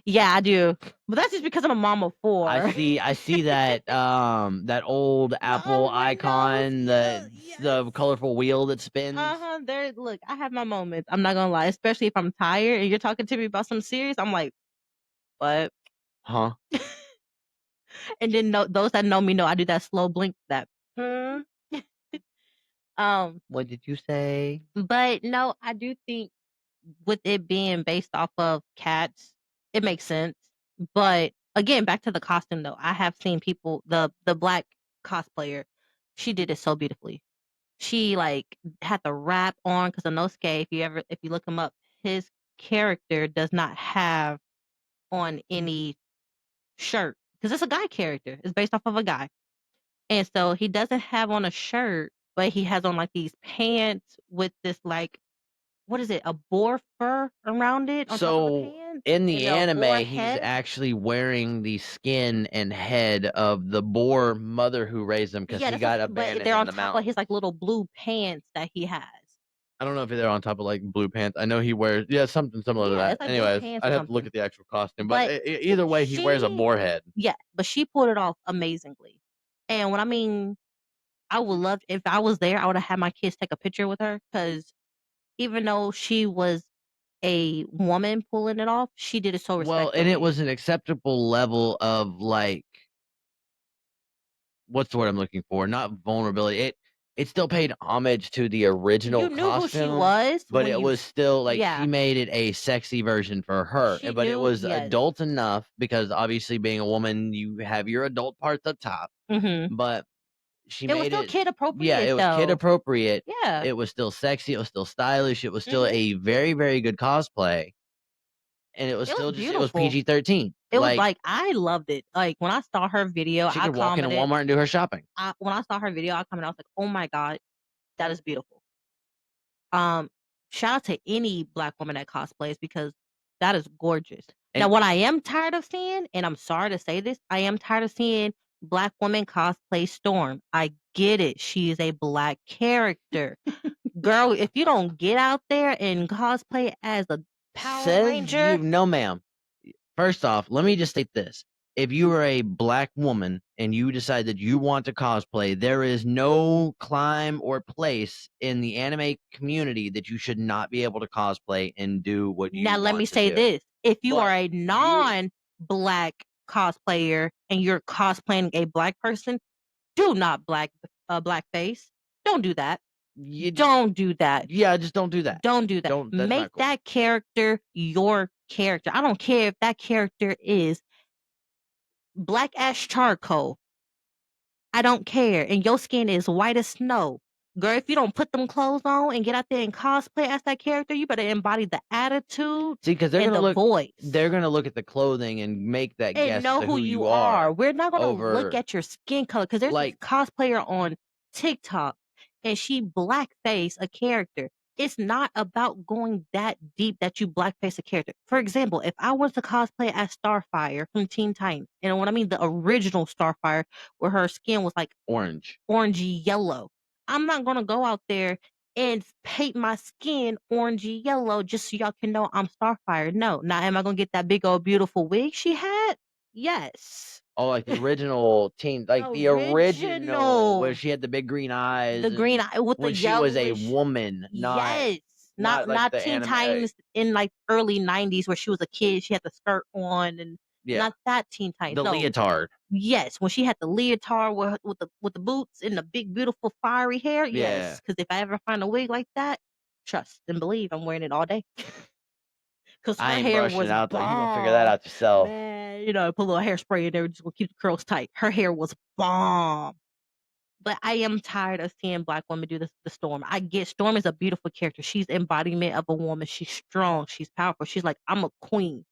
Yeah, I do. But that's just because I'm a mom of 4. I see that that old Apple Oh my icon, nose. the Yes. colorful wheel that spins. There. Look, I have my moments. I'm not gonna lie, especially if I'm tired and you're talking to me about something serious. I'm like, what? Huh? And then those that know me know I do that slow blink. That. Hmm. um. What did you say? But no, I do think with it being based off of cats, it makes sense. But again, back to the costume though. I have seen people the black cosplayer, she did it so beautifully. She like had the wrap on because Inosuke, if you look him up, his character does not have on any shirt because it's a guy character. It's based off of a guy, and so he doesn't have on a shirt, but he has on like these pants with this like what is it? A boar fur around it on top of the So pants, in and the a boar anime, he's head. actually wearing the skin and head of the boar mother who raised him because Yeah, he that's got but abandoned they're in on the top of his mountains. like little blue pants that he has. I don't know if they're on top of like blue pants. I know he wears something similar to Yeah, that. it's like blue Anyways, pants or I'd have to look something. at the actual costume, but But either way, he wears a boar head. yeah, but she pulled it off amazingly. And when I mean, I would love if I was there, I would have had my kids take a picture with her because even though she was a woman pulling it off, she did it so Well, respectfully. and it was an acceptable level of like what's the word I'm looking for? Not vulnerability. It still paid homage to the original You knew who she costume, was but when it you was still like yeah. she made it a sexy version for her. She But it knew was yes. adult enough because obviously being a woman, you have your adult parts up top. Mhm. But she It was made still it kid yeah, appropriate it was kid though. appropriate. Yeah. It was still sexy, it was still stylish, it was still Mhm. a very, very good cosplay. And it was It was still just it was beautiful. PG-13. It was Like I loved it. Like when I saw her video, she I could walk into commented. Walmart and do her shopping. When I saw her video, I commented. I was like, "Oh my god, that is beautiful." Shout out to any black woman that cosplays because that is gorgeous. Now, And what I am tired of seeing, and I'm sorry to say this, I am tired of seeing black women cosplay Storm. I get it. She is a black character. Girl, if you don't get out there and cosplay as a Power says Ranger, you no ma'am. First off, let me just state this. If you are a black woman and you decide that you want to cosplay, there is no climb or place in the anime community that you should not be able to cosplay and do what you now let want me to say do. this. If you are But a you non-black cosplayer and you're cosplaying a black person, do not blackface. Don't do that. you Don't do that. yeah, just don't do that. Don't do that. Don't that's Make not cool. that character your character. I don't care if that character is black ash charcoal. I don't care. And your skin is white as snow. Girl, if you don't put them clothes on and get out there and cosplay as that character, you better embody the attitude See, because and the voice. they're gonna look at the clothing and make that And guess know to who who you you are. are We're not gonna look over at your skin color because there's this like cosplayer on TikTok and she blackface a character. It's not about going that deep that you blackface a character. For example, if I was to cosplay as Starfire from Teen Titans, and what I mean the original Starfire, where her skin was like orange. orangey yellow, I'm not gonna go out there and paint my skin orangey yellow just so y'all can know I'm Starfire. No. Now, am I gonna get that big old beautiful wig she had? Yes. Oh, like the original teen, like the original where Original. she had the big green eyes The green and eye with the when she was a yellowish. woman, Yes. not like Not the Teen anime. Titans in like early 90s where she was a kid, she had the skirt on and Yeah, not that Teen Titans. the No. leotard. Yes, when she had the leotard with the boots and the big beautiful fiery hair. Yeah, Yes, because if I ever find a wig like that, trust and believe I'm wearing it all day. Because her I ain't hair brushing was it out though. You gonna figure that bomb, out yourself. man. You know, put a little hairspray in there, just gonna keep the curls tight. Her hair was bomb. But I am tired of seeing black women do this. The Storm. I get Storm is a beautiful character. She's embodiment of a woman. She's strong. She's powerful. She's like I'm a queen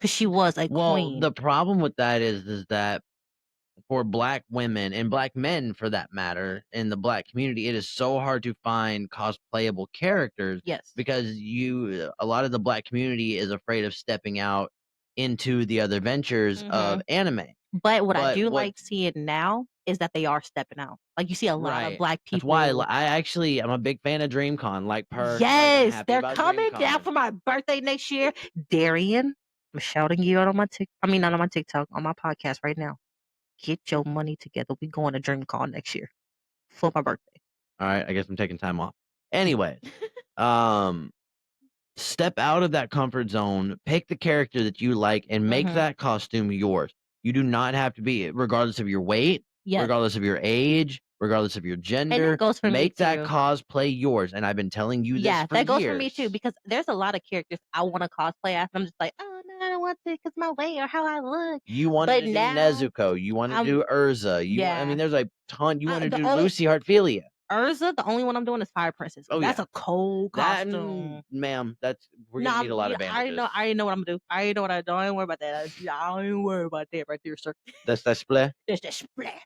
because she was a Well, queen. the problem with that is that for black women and black men for that matter in the black community, it is so hard to find cosplayable characters Yes. because a lot of the black community is afraid of stepping out into the other ventures of anime. But what I But do what like seeing now is that they are stepping out. Like you see a lot of right. black That's people. why I'm a big fan of DreamCon. Like per like, I'm Yes, happy they're about coming down DreamCon. for my birthday next year. Darian, I'm shouting you out on my not on my TikTok, on my podcast right now. Get your money together. We going to DreamCon next year for my birthday. All right, I guess I'm taking time off. Anyways, um, step out of that comfort zone, pick the character that you like, and make Mhm. that costume yours. You do not have to be, regardless of your weight, Yes. regardless of your age, regardless of your And that gender. goes for me Make that too. cosplay yours. And I've been telling you this Yeah, for that goes for me too years. because there's a lot of characters I want to cosplay as. I'm just like, oh no, I don't want to because my weight or how I look. You wanted But to do now Nezuko. You want to I'm do Urza. I mean, yeah. there's a ton. You want to The do only Lucy Hartfilia. Urza, the only one I'm doing is Fire Princess. Oh, That's yeah. a cold That, costume. ma'am, we're No, gonna need a lot of I already bandages. know what I'm gonna do. I already know what I don't even worry about that. I don't even worry about that right there, sir. That's that split. There's that splat.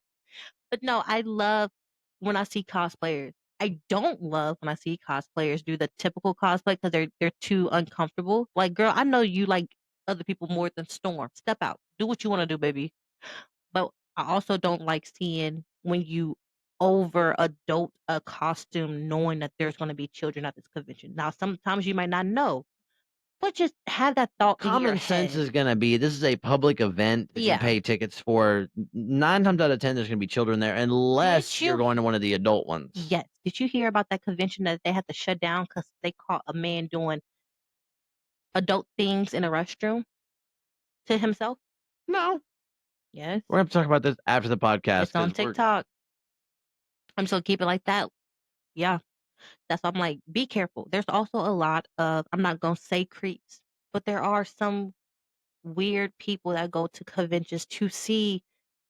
But no, I love when I see cosplayers. I don't love when I see cosplayers do the typical cosplay because they're too uncomfortable. Like, girl, I know you like other people more than Storm. Step out. Do what you want to do, baby. But I also don't like seeing when you over adult a costume knowing that there's going to be children at this convention. Now, sometimes you might not know, but just have that thought in your Common sense head. is gonna be this is a public event that you Yeah. pay tickets for. 9 times out of 10, there's gonna be children there, unless Did you're you going to one of the adult ones. Yes. Did you hear about that convention that they had to shut down because they caught a man doing adult things in a restroom to himself? No, Yes. we're gonna have to talk about this after the podcast It's on because we're TikTok. I'm just gonna keep it like that. Yeah. That's why I'm like, be careful. There's also a lot of, I'm not gonna say creeps, but there are some weird people that go to conventions to see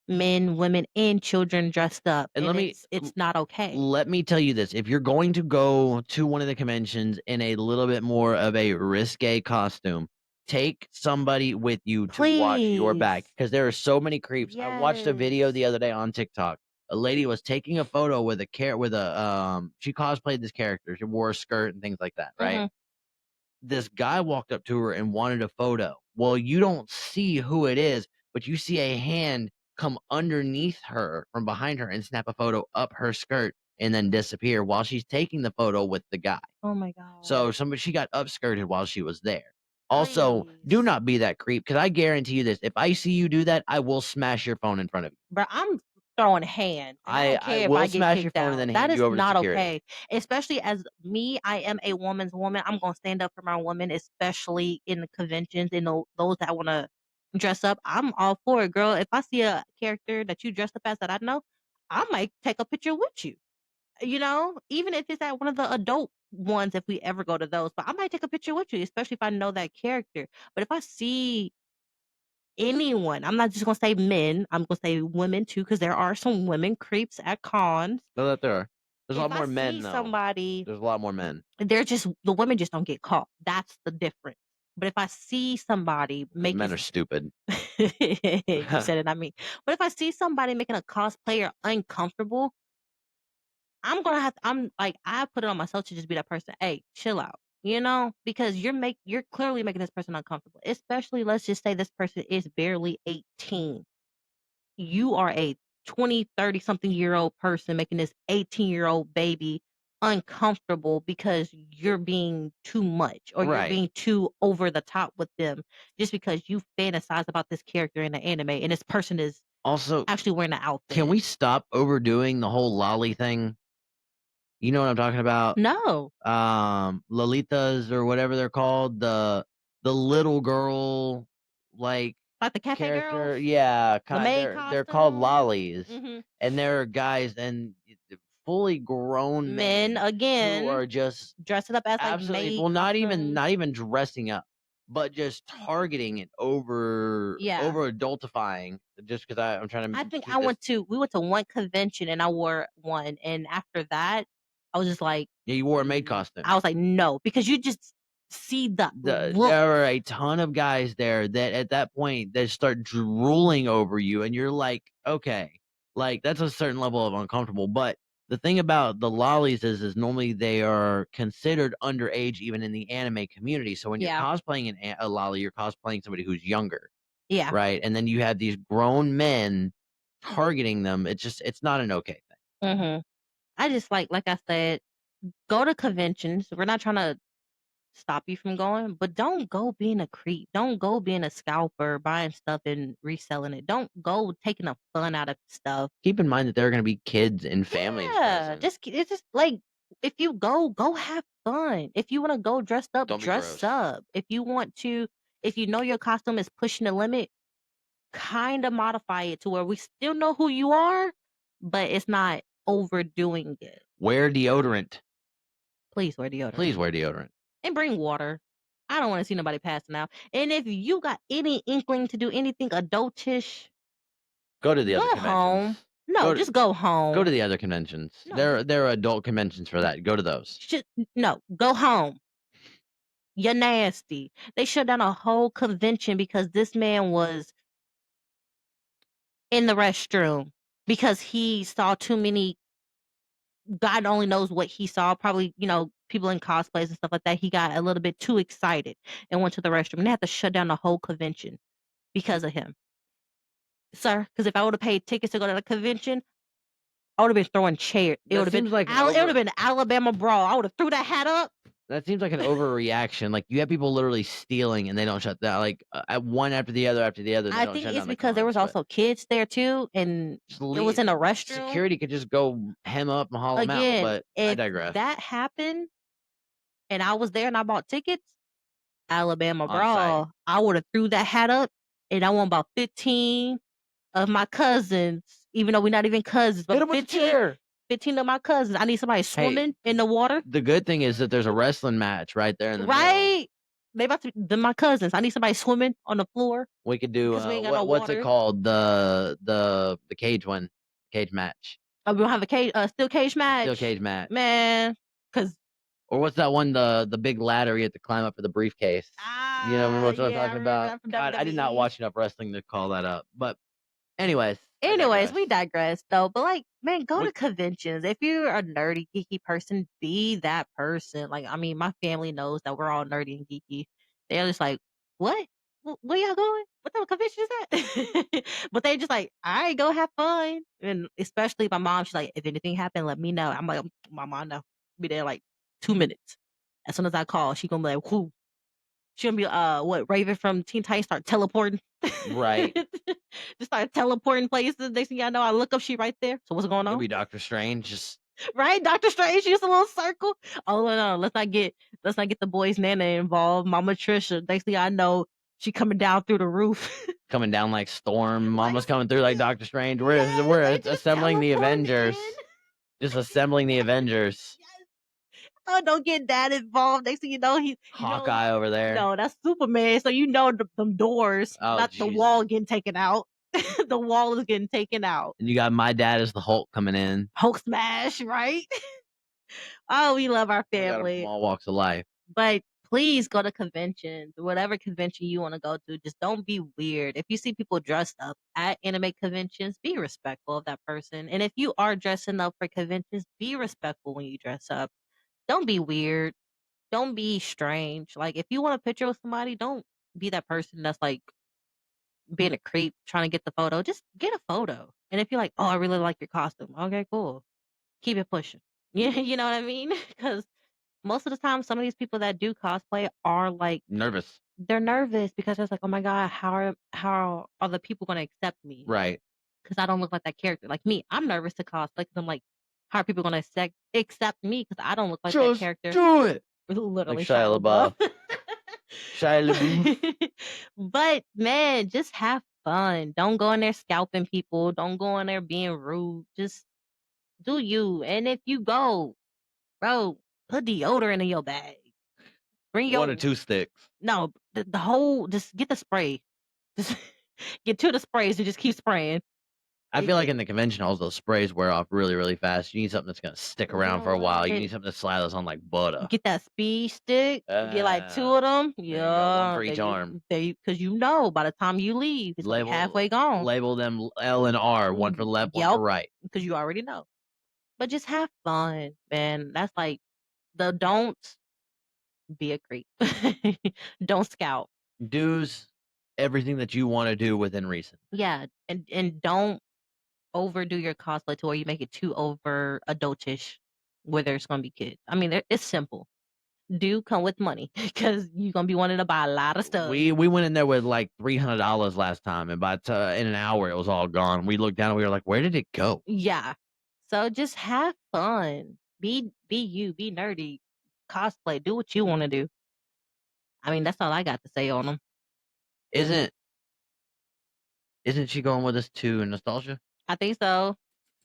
men, women, and children dressed up, and and it's not okay. let me tell you this: if you're going to go to one of the conventions in a little bit more of a risque costume, take somebody with you to watch your back Please. because there are so many creeps. I watched a video Yes. the other day on TikTok. A lady was taking a photo with she cosplayed this character. She wore a skirt and things like that, right? Mhm. This guy walked up to her and wanted a photo. Well, you don't see who it is, but you see a hand come underneath her from behind her and snap a photo up her skirt and then disappear while she's taking the photo with the guy. Oh my god. So she got upskirted while she was there. Also, do Please. not be that creep because I guarantee you this: if I see you do that, I will smash your phone in front of you. But I'm throwing hands. And I don't I care if will I get smash your kicked phone and out. then That hand is you over to not security. okay. Especially as me, I am a woman's woman. I'm gonna stand up for my woman, especially in the conventions and those that want to dress up. I'm all for it, girl. If I see a character that you dressed up as that I know, I might take a picture with you. You know, even if it's at one of the adult ones, if we ever go to those. But I might take a picture with you, especially if I know that character. But if I see anyone, I'm not just gonna say men, I'm gonna say women too, because there are some women creeps at cons. No, that there are. There's a If lot I more men see though. somebody, There's a lot more men. they're just the women just don't get caught. That's the difference. But if I see somebody Men making are stupid. you said it, not me. But if I see somebody making a cosplayer uncomfortable, I'm like, I put it on myself to just be that person. Hey, chill out. You know, because you're clearly making this person uncomfortable. Especially, let's just say this person is barely 18. You are a 20, 30 something year old person making this 18-year-old baby uncomfortable because you're being too much or you're Right. being too over the top with them just because you fantasize about this character in the anime and this person is Also, actually wearing an outfit. can we stop overdoing the whole lolly thing? You know what I'm talking about? No. Lolitas or whatever they're called, the little girl like Like the cafe character. girls? Yeah, The maid they're called costumes? lollies. Mhm. And there are guys and fully grown Men, men who again, are just dressing up as like absolutely maid well, not costumes. even dressing up, but just targeting it over Yeah. adultifying. Just because I'm trying to I think keep this. we went to one convention and I wore one, and after that, I was just like, Yeah, you wore a maid costume. I was like, no, because you just see the look. There are a ton of guys there that at that point they start drooling over you, and you're like, okay, like that's a certain level of uncomfortable. But the thing about the lollies is normally they are considered underage even in the anime community. So when you're Yeah. cosplaying a lolly, you're cosplaying somebody who's younger, Yeah. right? And then you have these grown men targeting them. It's not an okay thing. I just like I said, go to conventions. We're not trying to stop you from going, but don't go being a creep. Don't go being a scalper, buying stuff and reselling it. Don't go taking the fun out of stuff. Keep in mind that there are going to be kids and families Yeah, present. it's just like if you go have fun. If you want to go dressed up, Don't be dress gross. up. If you want to, if you know your costume is pushing the limit, kind of modify it to where we still know who you are, but it's not overdoing it. Wear deodorant. Please wear deodorant. Please wear deodorant. And bring water. I don't want to see nobody passing out. And if you got any inkling to do anything adultish, Go to the other go conventions. home. No, Go to- just go home. Go to the other conventions. No. There are adult conventions for that. Go to those. No, go home. You're nasty. They shut down a whole convention because this man was in the restroom because he saw too many. God only knows what he saw. Probably, people in cosplays and stuff like that. He got a little bit too excited and went to the restroom. And they had to shut down the whole convention because of him. Sir, because if I would have paid tickets to go to the convention, I would have been throwing chairs. It would have been it would have been Alabama brawl. I would have threw that hat up. That seems like an overreaction. Like you have people literally stealing and they don't shut down. Like at one after the other after the other. I think it's because there was also kids there too, and it was in a restroom. Security could just go hem up and haul them out. But I digress. If that happened, and I was there and I bought tickets, Alabama brawl, I would have threw that hat up, and I want about 15 of my cousins, even though we're not even cousins, but 15 of my cousins. I need somebody swimming in the water. The good thing is that there's a wrestling match right there in the middle. They about to be my cousins. I need somebody swimming on the floor. We could do what's it called? The cage one. Cage match. Oh, we don't have a cage steel cage match. Steel cage match. Man. Or what's that one, the big ladder you have to climb up for the briefcase? You know, remember what I'm talking about? God, I did not watch enough wrestling to call that up. But anyways, we digress though. But man, go to conventions. If you're a nerdy, geeky person, be that person. My family knows that we're all nerdy and geeky. They're just like, what? Where y'all going? What type of convention is that? But they just like, all right, go have fun. And especially my mom, she's like, if anything happened, let me know. I'm like, my mom, no. Be there 2 minutes. As soon as I call, she gonna be like, whoo. She gonna be Raven from Teen Titans start teleporting. Right. Just start teleporting places. Next thing I know, I look up, she right there. So what's going on? It'll be Doctor Strange. Right, Doctor Strange, just a little circle. Oh no, let's not get the boys' nana involved. Mama Trisha. Next thing I know, she coming down through the roof. Coming down like Storm. Mama's coming through like Doctor Strange. We're assembling the Avengers. Just assembling the Avengers. Oh, don't get that involved. Next thing you know, Hawkeye over there. No, that's Superman. So them doors, not the wall getting taken out. The wall is getting taken out. And you got my dad as the Hulk coming in. Hulk smash, right? Oh, we love our family. All walks of life. But please go to conventions, whatever convention you want to go to. Just don't be weird. If you see people dressed up at anime conventions, be respectful of that person. And if you are dressing up for conventions, be respectful when you dress up. Don't be weird. Don't be strange. If you want a picture with somebody, don't be that person that's being a creep trying to get the photo. Just get a photo. And if you're like, oh, I really like your costume. Okay, cool. Keep it pushing. Yeah, you know what I mean? Because most of the time, some of these people that do cosplay are nervous. They're nervous because it's like, oh my God, how are the people going to accept me? Right. Because I don't look like that character. Like me, I'm nervous to cosplay because I'm like, how are people going to accept me? Because I don't look like that character. Do it. Literally, Shia LaBeouf. Shia LaBeouf. But man, just have fun. Don't go in there scalping people. Don't go in there being rude. Just do you. And if you go, bro, put deodorant in your bag. Bring your 1 or 2 sticks. No, the whole. Just get the spray. Just get 2 of the sprays and just keep spraying. I feel like in the convention halls, those sprays wear off really, really fast. You need something that's going to stick around for a while. You need something to slide those on like butter. Get that speed stick. Get 2 of them. Yeah. One for each arm. Because by the time you leave, it's halfway gone. Label them L and R, one for the left, one for right. Because you already know. But just have fun, man. That's don't be a creep. Don't scout. Do's everything that you want to do within reason. Yeah. And don't overdo your cosplay to where you make it too over adultish where there's going to be kids. I mean, it's simple. do come with money because you're gonna be wanting to buy a lot of stuff. We went in there with like $300 last time, and in an hour it was all gone. We looked down and we were like, "Where did it go?" Yeah. So just have fun. Be you. Be nerdy. Cosplay. Do what you want to do. I mean, that's all I got to say on them. Isn't she going with us to Nostalgia? I think so.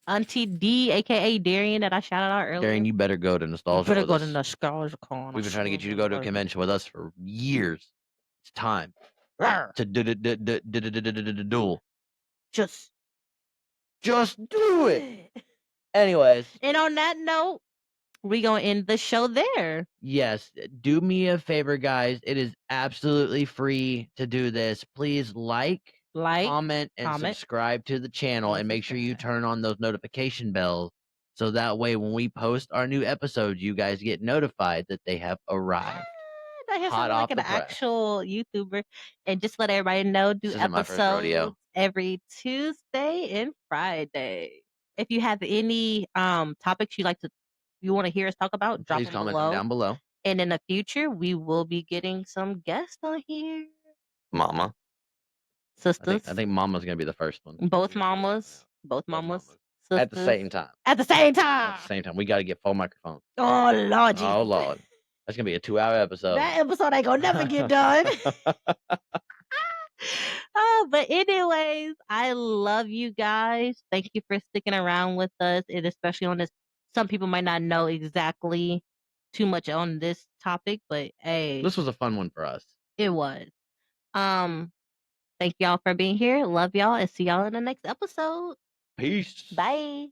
Auntie D, aka Darian, that I shouted out earlier. Darian, you better go to Nostalgia. better with go us. to Nostalgia Con. We've been trying to get you to go to a convention with us for years. It's time to duel. Just do it. Anyways, And on that note, we gonna end the show there. yes, do me a favor, guys. It is absolutely free to do this. Please like, comment, and subscribe to the channel, and make sure you turn on those notification bells so that way when we post our new episodes, you guys get notified that they have arrived. I hear Hot something off like an the press. actual YouTuber, and just let everybody know, do This isn't my first rodeo. episodes every Tuesday and Friday. If you have any topics you want to hear us talk about, drop Please them comment below. them down below. And in the future, we will be getting some guests on here. Mama. Sisters. I think Mama's gonna be the first one. Both mamas. Sisters. At the same time. At the same time. At the same time. We gotta get full microphones. Oh Lord Jesus. Oh Lord. That's gonna be a 2-hour episode. That episode ain't gonna never get done. But anyways, I love you guys. Thank you for sticking around with us, and especially on this. Some people might not know exactly too much on this topic, but hey, This was a fun one for us. it was. Thank y'all for being here. Love y'all, and see y'all in the next episode. Peace. Bye.